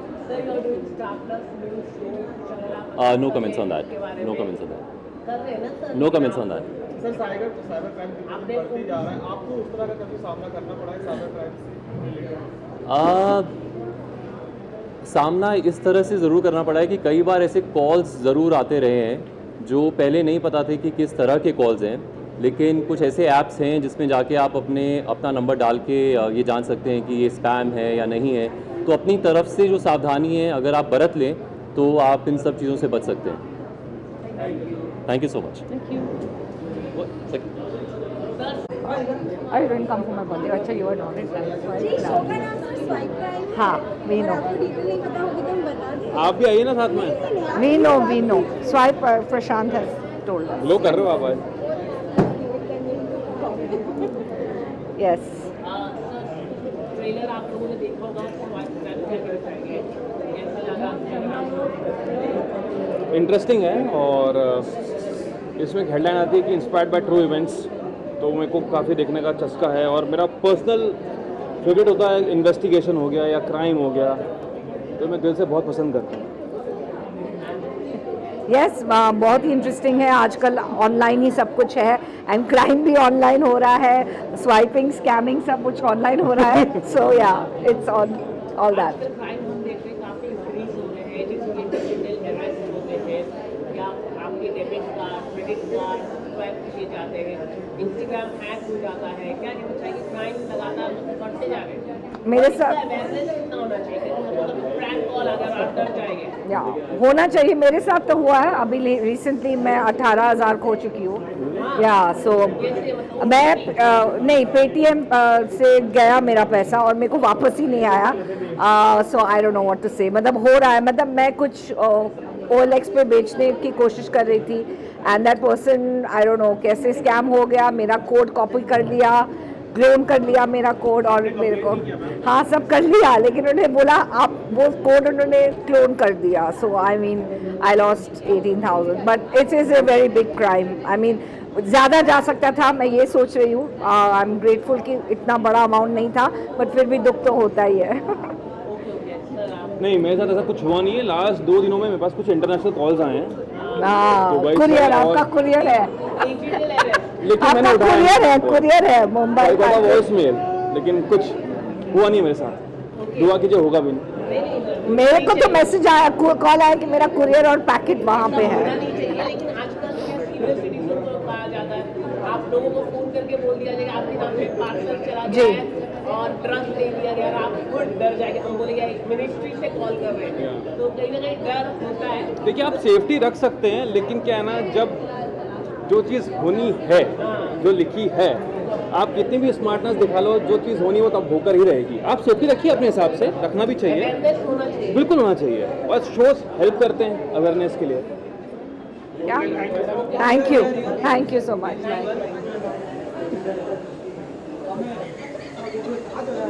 No comments on that, no comments on that, no comments on that. Sir cyber crime बढ़ती जा रहा है, आपको उस तरह का कभी सामना करना पड़ा है साइबर क्राइम से? सामना इस तरह से ज़रूर करना पड़ा है कि कई बार ऐसे कॉल्स ज़रूर आते रहे हैं जो पहले नहीं पता थे कि किस तरह के कॉल्स हैं, लेकिन कुछ ऐसे ऐप्स हैं जिसमें जाके आप अपना नंबर डाल के ये जान सकते हैं कि ये स्पैम है या नहीं है। तो अपनी तरफ से जो सावधानी है अगर आप बरत लें तो आप इन सब चीज़ों से बच सकते हैं। Thank you so much. I didn't come for my birthday. अच्छा, you were not हाँ, we know. आप भी आइए ना साथ में। We know. Swipe Prashant has told us. लो कर रहे हो आप आज? Yes. ट्रेलर आप लोगों ने देखा होगा, इंटरेस्टिंग है और इसमें एक हेडलाइन आती है कि इंस्पायर्ड बाय ट्रू इवेंट्स, तो मेरे को काफ़ी देखने का चस्का है। और मेरा पर्सनल फेवरेट होता है इन्वेस्टिगेशन हो गया या क्राइम हो गया, तो मैं दिल से बहुत पसंद करता हूँ। यस, बहुत ही इंटरेस्टिंग है। आजकल ऑनलाइन ही सब कुछ है एंड क्राइम भी ऑनलाइन हो रहा है, स्वाइपिंग, स्कैमिंग सब कुछ ऑनलाइन हो रहा है। सो या इट्स ऑल दैट। क्राइम हम देख रहे हैं काफ़ी इंक्रीज हो रहे हैं, जिसमें डिजिटल अरेस्ट होते हैं या आपके debit card, credit card swipe किए जाते हैं, इंस्टाग्राम हैक हो जाता है। क्या कहना चाहिए, क्राइम लगातार बढ़ते जा रहे हैं? मेरे साथ अवेयरनेस कितना होना चाहिए? प्रैंक कॉल अगर आप डर जाएंगे या होना चाहिए। मेरे साथ तो हुआ है, अभी रिसेंटली मैं 18,000 खो चुकी हूँ। या सो मैं नहीं, पेटीएम से गया मेरा पैसा और मेरे को वापस ही नहीं आया। So I don't know what to say. मतलब हो रहा है, मतलब मैं कुछ OLX पे बेचने की कोशिश कर रही थी and that person I don't no कैसे स्कैम हो गया, मेरा कोड कॉपी कर लिया, क्लेम कर लिया मेरा कोड और मेरे को, हाँ सब कर लिया, लेकिन उन्होंने बोला आप वो कोड उन्होंने क्लोन कर दिया। So I mean I lost 18,000 but it is a very big crime. I mean ज़्यादा जा सकता था, मैं ये सोच रही हूँ। आई एम ग्रेटफुल कि इतना बड़ा अमाउंट नहीं था, बट फिर भी दुख तो होता ही है। नहीं, मेरे साथ ऐसा कुछ हुआ नहीं है। लास्ट 2 दिनों में मेरे पास कुछ इंटरनेशनल कॉल्स आए हैं। कुरियर, आपका कुरियर है, लेकिन कुरियर है मुंबई का वॉइस मेल, लेकिन कुछ हुआ नहीं मेरे साथ। दुआ कीजिए होगा भी नहीं। मेरे को तो मैसेज आया, कॉल आया कि मेरा कुरियर और पैकेट वहाँ पे है। लेकिन आजकल सीनियर सिटीजन को कहा जाता है, आप लोगों को फोन करके बोल दिया जाएगा आपके नाम पे पार्सल चला गया है और ट्रक दे दिया गया, और आप खुद डर जाएंगे, हम बोलेंगे मिनिस्ट्री से कॉल कर रहे हैं, तो कहीं ना कहीं डर होता है। देखिए, आप सेफ्टी रख सकते हैं, लेकिन क्या है ना, जब जो चीज़ होनी है, जो लिखी है, आप कितनी भी स्मार्टनेस दिखा लो, जो चीज़ होनी वो तब होकर ही रहेगी। आप सेफ्टी रखिए अपने हिसाब से, रखना भी चाहिए, बिल्कुल होना चाहिए। बस शोज हेल्प करते हैं अवेयरनेस के लिए। Thank you so much.